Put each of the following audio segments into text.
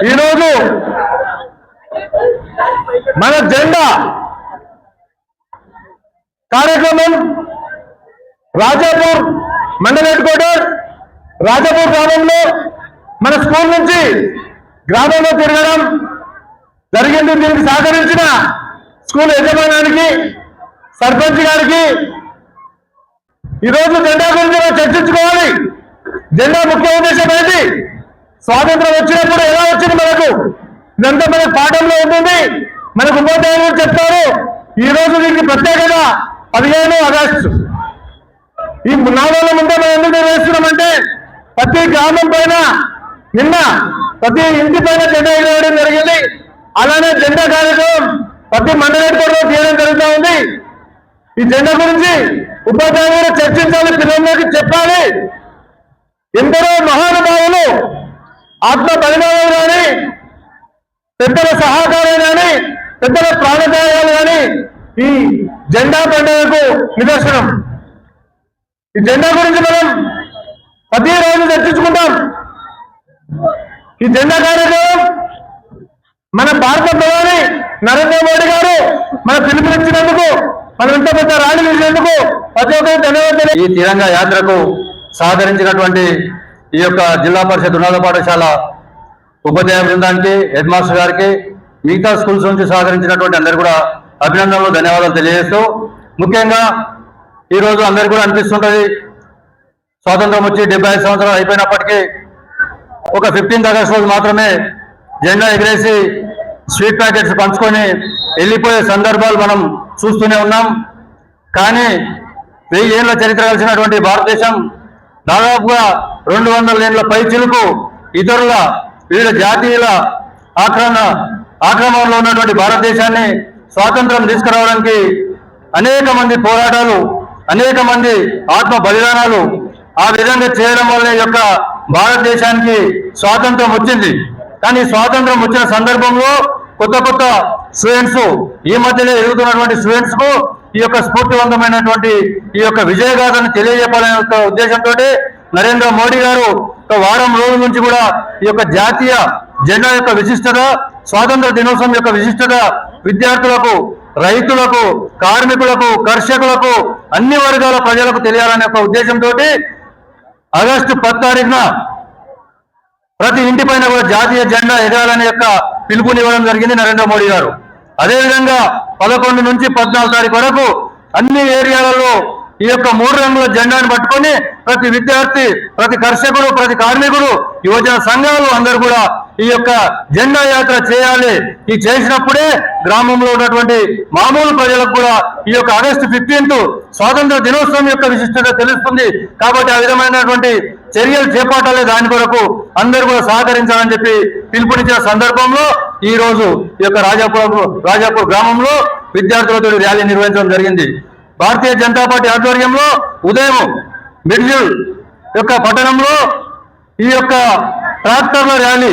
ఈరోజు మన జెండా కార్యక్రమం రాజాపూర్ మండల హెడ్ క్వార్టర్ రాజాపూర్ గ్రామంలో మన స్కూల్ నుంచి గ్రామంలో తిరగడం జరిగింది. దీనికి సహకరించిన స్కూల్ యజమానానికి, సర్పంచ్ గారికి ఈరోజు జెండా గురించి మనం చర్చించుకోవాలి. జెండా ముఖ్య ఉద్దేశం ఏంటి? స్వాతంత్రం వచ్చినప్పుడు ఎలా వచ్చింది మనకు, ఇదంతా మన పాఠంలో ఉంటుంది. మనకు ఉపాధ్యాయులు చెప్తారు. ఈ రోజు దీనికి ప్రత్యేకత 15 ఆగస్టు. ఈ 4 రోజుల ముందే మనం ఎందుకు నిర్వహిస్తున్నామంటే ప్రతి గ్రామం పైన నిన్న ప్రతి ఇంటి పైన జెండా ఎగరవేయడం జరిగింది. అలానే జెండా కార్యక్రమం ప్రతి మండల హెడ్ క్వార్టర్లో చేయడం జరుగుతూ ఉంది. ఈ జెండా గురించి ఉపాధ్యాయులు చర్చించాలి, పిల్లలకి చెప్పాలి. ఎందరో మహానుభావులు ఆత్మ బలిదానాలు కానీ, పెద్దల సహకారం కానీ, పెద్దల ప్రాణత్యాగాలు కానీ ఈ జెండా పండుగకు నిదర్శనం. ఈ జెండా గురించి మనం ప్రతిరోజు చర్చించుకుంటాం. ఈ జెండా కార్యక్రమం మన భారత ప్రధాని నరేంద్ర మోడీ గారు మన పిలుపునిచ్చినందుకు, మనం ఇంత పెద్ద ర్యాలీ చేసినందుకు ప్రతి ఒక్కరికి ధన్యవాదాలు. ఈ తిరంగా యాత్రకు సహకరించినటువంటి ఈ యొక్క జిల్లా పరిషత్ ఉన్నత పాఠశాల ఉపాధ్యాయ బృందానికి, హెడ్ మాస్టర్ గారికి, మిగతా స్కూల్స్ నుంచి సహకరించినటువంటి అందరు కూడా అభినందనలు, ధన్యవాదాలు తెలియజేస్తూ, ముఖ్యంగా ఈరోజు అందరికీ కూడా అనిపిస్తుంటుంది స్వాతంత్రం వచ్చి 75 సంవత్సరాలు అయిపోయినప్పటికీ ఒక 15th ఆగస్టు రోజు మాత్రమే జెండా ఎగిరేసి స్వీట్ ప్యాకెట్స్ పంచుకొని వెళ్ళిపోయే సందర్భాలు మనం చూస్తూనే ఉన్నాం. కానీ 1000 ఏళ్ల చరిత్ర కలిసినటువంటి భారతదేశం దాదాపుగా 200 ఏళ్ల పై చిలుకు ఇతరుల వివిధ జాతీయుల ఆక్రమణలో ఉన్నటువంటి భారతదేశాన్ని స్వాతంత్రం తీసుకురావడానికి అనేక మంది పోరాటాలు, అనేక మంది ఆత్మ బలిదానాలు ఆ విధంగా చేయడం వల్ల యొక్క భారతదేశానికి స్వాతంత్రం వచ్చింది. కానీ స్వాతంత్రం వచ్చిన సందర్భంలో కొత్త స్టూడెంట్స్, ఈ మధ్యలో ఎదుగుతున్నటువంటి స్టూడెంట్స్ కు ఈ యొక్క స్ఫూర్తివంతమైనటువంటి ఈ యొక్క విజయగాథను తెలియజెప్పాలనే ఉద్దేశంతో నరేంద్ర మోడీ గారు ఒక వారం రోజుల నుంచి కూడా ఈ యొక్క జాతీయ జెండా యొక్క విశిష్టత, స్వాతంత్ర దినోత్సవం యొక్క విశిష్టత విద్యార్థులకు రైతులకు, కార్మికులకు, కర్షకులకు, అన్ని వర్గాల ప్రజలకు తెలియాలనే ఒక ఉద్దేశంతో ఆగస్టు 10 తారీఖున ప్రతి ఇంటి పైన కూడా జాతీయ జెండా ఎగరాలనే యొక్క పిలుపునివ్వడం జరిగింది నరేంద్ర మోడీ గారు. అదేవిధంగా 11 నుంచి 14 తారీఖు వరకు అన్ని ఏరియాలలో ఈ యొక్క 3 రంగుల జెండాను పట్టుకొని ప్రతి విద్యార్థి, ప్రతి కర్షకుడు, ప్రతి కార్మికుడు, యువజన సంఘాలు అందరూ కూడా ఈ యొక్క జెండా యాత్ర చేయాలి. ఈ చేసినప్పుడే గ్రామంలో ఉన్నటువంటి మామూలు ప్రజలకు కూడా ఈ యొక్క ఆగస్టు 15 స్వాతంత్ర దినోత్సవం యొక్క విశిష్టత తెలుస్తుంది. కాబట్టి ఆ విధమైనటువంటి చర్యలు చేపట్టాలి. దాని కొరకు అందరూ కూడా సహకరించాలని చెప్పి పిలుపునిచ్చిన సందర్భంలో ఈ రోజు ఈ యొక్క రాజాపూర్ గ్రామంలో విద్యార్థులతో ర్యాలీ నిర్వహించడం జరిగింది. భారతీయ జనతా పార్టీ ఆధ్వర్యంలో ఉదయం మిర్జిల్ యొక్క పట్టణంలో ఈ యొక్క ట్రాక్టర్ల ర్యాలీ,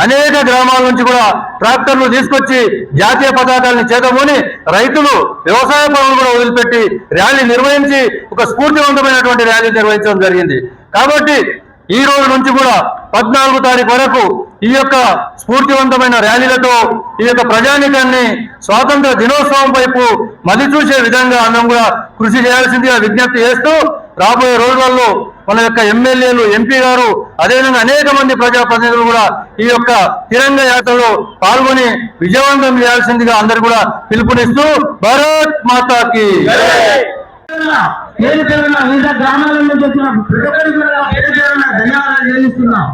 అనేక గ్రామాల నుంచి కూడా ట్రాక్టర్లు తీసుకొచ్చి జాతీయ పతాకాలను చేతబూని రైతులు వ్యవసాయ పనులు కూడా వదిలిపెట్టి ర్యాలీ నిర్వహించి ఒక స్ఫూర్తివంతమైనటువంటి ర్యాలీ నిర్వహించడం జరిగింది. కాబట్టి ఈ రోజు నుంచి కూడా 14 తారీఖు వరకు ఈ యొక్క స్ఫూర్తివంతమైన ర్యాలీలతో ఈ యొక్క ప్రజానీకాన్ని స్వాతంత్ర దినోత్సవం వైపు మళ్ళీ చూసే విధంగా అందరం కూడా కృషి చేయాల్సిందిగా విజ్ఞప్తి చేస్తూ, రాబోయే రోజులలో మన యొక్క ఎమ్మెల్యేలు, ఎంపీ గారు, అదేవిధంగా అనేక మంది ప్రజాప్రతినిధులు కూడా ఈ యొక్క తిరంగ యాత్రలో పాల్గొని విజయవంతం చేయాల్సిందిగా అందరు కూడా పిలుపునిస్తూ భారత్ మాతాకి వివిధ గ్రామాల నుంచి వచ్చిన ప్రతి ఒక్కరికి కూడా ధన్యవాదాలు చెల్లిస్తున్నాం.